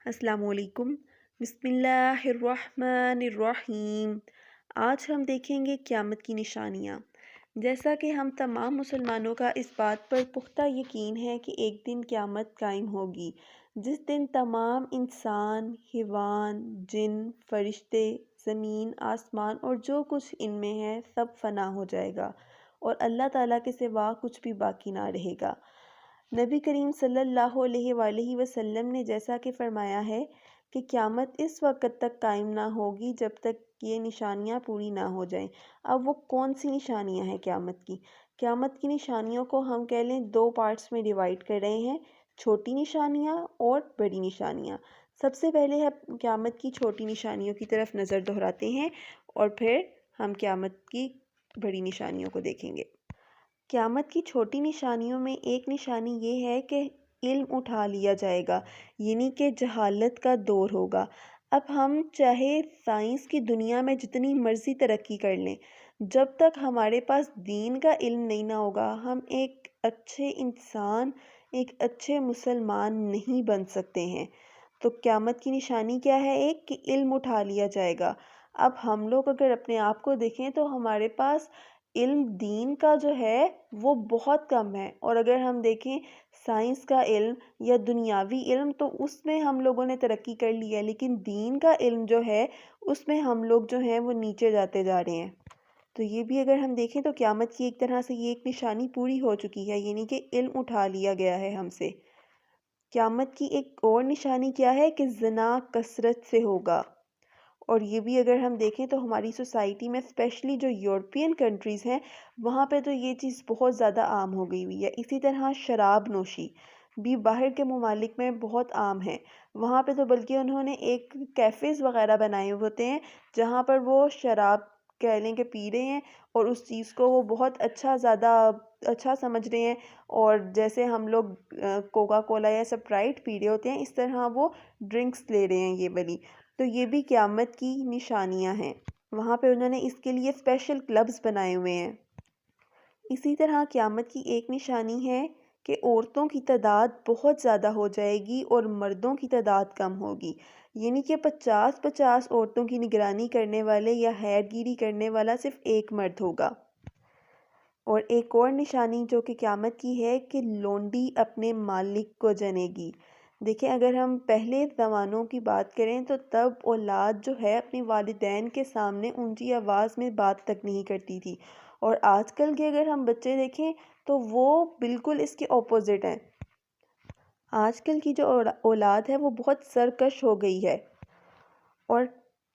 अस्सलाम वालेकुम। बिस्मिल्लाहिर्रहमानिर्रहीम। आज हम देखेंगे क़यामत की निशानियाँ। जैसा कि हम तमाम मुसलमानों का इस बात पर पुख्ता यकीन है कि एक दिन क़यामत कायम होगी, जिस दिन तमाम इंसान, हिवान, जिन, फरिश्ते, ज़मीन, आसमान और जो कुछ इनमें है सब फ़ना हो जाएगा और अल्लाह ताला के सिवा कुछ भी बाकी ना रहेगा। नबी करीम सल्लल्लाहु अलैहि वसल्लम ने जैसा कि फ़रमाया है कि क़यामत इस वक़्त तक कायम ना होगी जब तक ये निशानियाँ पूरी ना हो जाएं। अब वो कौन सी निशानियाँ हैं क़यामत की? क़यामत की निशानियों को हम कह लें दो पार्ट्स में डिवाइड कर रहे हैं, छोटी निशानियाँ और बड़ी निशानियाँ। सबसे पहले हम क़यामत की छोटी निशानियों की तरफ नज़र दोहराते हैं और फिर हम क़यामत की बड़ी निशानियों को देखेंगे। क़यामत की छोटी निशानियों में एक निशानी ये है कि इल्म उठा लिया जाएगा, यानी कि जहालत का दौर होगा। अब हम चाहे साइंस की दुनिया में जितनी मर्ज़ी तरक्की कर लें, जब तक हमारे पास दीन का इल्म नहीं ना होगा, हम एक अच्छे इंसान, एक अच्छे मुसलमान नहीं बन सकते हैं। तो क़यामत की निशानी क्या है? एक कि इल्म उठा लिया जाएगा। अब हम लोग अगर अपने आप को देखें तो हमारे पास इल्म दीन का जो है वो बहुत कम है, और अगर हम देखें साइंस का इल्म या दुनियावी इल्म तो उसमें हम लोगों ने तरक्की कर ली है, लेकिन दीन का इल्म जो है उसमें हम लोग जो हैं वो नीचे जाते जा रहे हैं। तो ये भी अगर हम देखें तो क़यामत की एक तरह से ये एक निशानी पूरी हो चुकी है, यानी कि इल्म उठा लिया गया है हमसे। क़यामत की एक और निशानी क्या है कि ज़िना कसरत से होगा, और ये भी अगर हम देखें तो हमारी सोसाइटी में स्पेशली जो यूरोपियन कंट्रीज़ हैं वहाँ पे तो ये चीज़ बहुत ज़्यादा आम हो गई हुई है। इसी तरह शराब नोशी भी बाहर के ममालिक में बहुत आम है। वहाँ पे तो बल्कि उन्होंने एक कैफ़ेज़ वगैरह बनाए हुए होते हैं जहाँ पर वो शराब कह लें कि पी रहे हैं, और उस चीज़ को वो बहुत ज़्यादा अच्छा समझ रहे हैं, और जैसे हम लोग कोका कोला या स्प्राइट पी रहे होते हैं इस तरह वो ड्रिंक्स ले रहे हैं ये वाली। तो ये भी क़यामत की निशानियां हैं। वहाँ पे उन्होंने इसके लिए स्पेशल क्लब्स बनाए हुए हैं। इसी तरह क़यामत की एक निशानी है कि औरतों की तादाद बहुत ज़्यादा हो जाएगी और मर्दों की तादाद कम होगी, यानी कि 50-50 औरतों की निगरानी करने वाले या हैरगिरी करने वाला सिर्फ एक मर्द होगा। और एक और निशानी जो कि क़यामत की है कि लोंडी अपने मालिक को जनेगी। देखिए, अगर हम पहले ज़मानों की बात करें तो तब औलाद जो है अपने वालिदैन के सामने ऊंची आवाज़ में बात तक नहीं करती थी, और आजकल के अगर हम बच्चे देखें तो वो बिल्कुल इसके ऑपोजिट हैं। आजकल की जो औलाद है वो बहुत सरकश हो गई है। और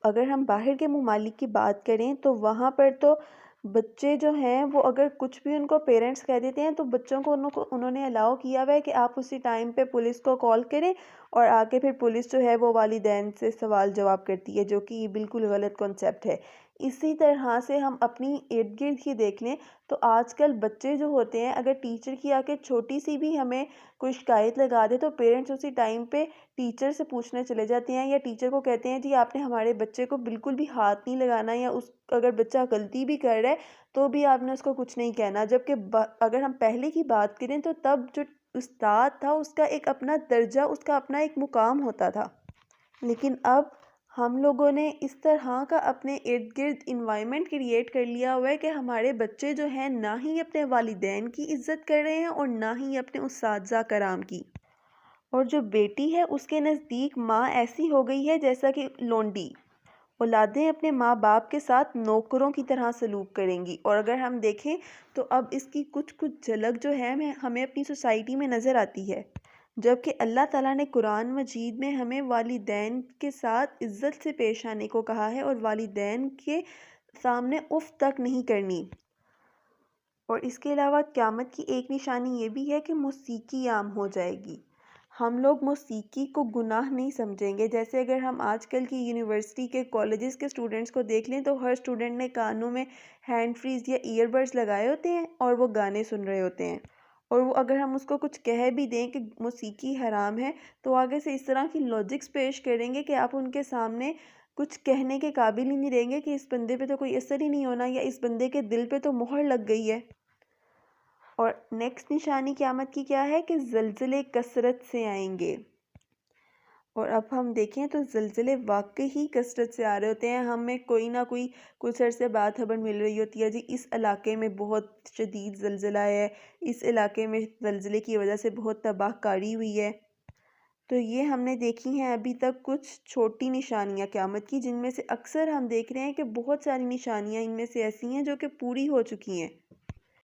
अगर हम बाहर के ममालिक की बात करें तो वहाँ पर तो बच्चे जो हैं वो अगर कुछ भी उनको पेरेंट्स कह देते हैं तो बच्चों को उन्होंने अलाउ किया हुआ है कि आप उसी टाइम पे पुलिस को कॉल करें, और आके फिर पुलिस जो है वो वालिदैन से सवाल जवाब करती है, जो कि बिल्कुल गलत कॉन्सेप्ट है। इसी तरह से हम अपनी इर्द गिर्द ही देख लें तो आजकल बच्चे जो होते हैं अगर टीचर की आके छोटी सी भी हमें कोई शिकायत लगा दे तो पेरेंट्स उसी टाइम पे टीचर से पूछने चले जाते हैं, या टीचर को कहते हैं जी आपने हमारे बच्चे को बिल्कुल भी हाथ नहीं लगाना, या उस अगर बच्चा गलती भी कर रहा है तो भी आपने उसको कुछ नहीं कहना। जबकि अगर हम पहले की बात करें तो तब जो उस्ताद था उसका एक अपना दर्जा, उसका अपना एक मुकाम होता था। लेकिन अब हम लोगों ने इस तरह का अपने इर्द गिर्द इन्वायरमेंट क्रिएट कर लिया हुआ है कि हमारे बच्चे जो हैं ना ही अपने वालिदैन की इज़्ज़त कर रहे हैं और ना ही अपने उस्ताद कराम की। और जो बेटी है उसके नज़दीक माँ ऐसी हो गई है जैसा कि लोंडी। औलादें अपने माँ बाप के साथ नौकरों की तरह सलूक करेंगी, और अगर हम देखें तो अब इसकी कुछ कुछ झलक जो है हमें अपनी सोसाइटी में नज़र आती है। जबकि अल्लाह ताला ने कुरान मजीद में हमें वालिदैन के साथ इज़्ज़त से पेश आने को कहा है, और वालिदैन के सामने उफ़ तक नहीं करनी। और इसके अलावा क़यामत की एक निशानी ये भी है कि मौसीकी आम हो जाएगी। हम लोग मौसीकी को गुनाह नहीं समझेंगे। जैसे अगर हम आजकल की यूनिवर्सिटी के कॉलेजेस के स्टूडेंट्स को देख लें तो हर स्टूडेंट ने कानों में हैंड फ्रीज़ या ईयरबड्स लगाए होते हैं और वो गाने सुन रहे होते हैं, और वो अगर हम उसको कुछ कह भी दें कि मौसीकी हराम है तो आगे से इस तरह की लॉजिक्स पेश करेंगे कि आप उनके सामने कुछ कहने के काबिल ही नहीं रहेंगे कि इस बंदे पे तो कोई असर ही नहीं होना, या इस बंदे के दिल पे तो मोहर लग गई है। और नेक्स्ट निशानी क़यामत की क्या है कि ज़लज़ले कसरत से आएंगे। اور اب ہم دیکھیں تو زلزلے واقعی ہی کثرت سے آ رہے ہوتے ہیں، ہمیں کوئی نہ کوئی کچھ عرصے بعد خبر مل رہی ہوتی ہے جی اس علاقے میں بہت شدید زلزلہ ہے، اس علاقے میں زلزلے کی وجہ سے بہت تباہ کاری ہوئی ہے۔ تو یہ ہم نے دیکھی ہیں ابھی تک کچھ چھوٹی نشانیاں قیامت کی، جن میں سے اکثر ہم دیکھ رہے ہیں کہ بہت ساری نشانیاں ان میں سے ایسی ہیں جو کہ پوری ہو چکی ہیں۔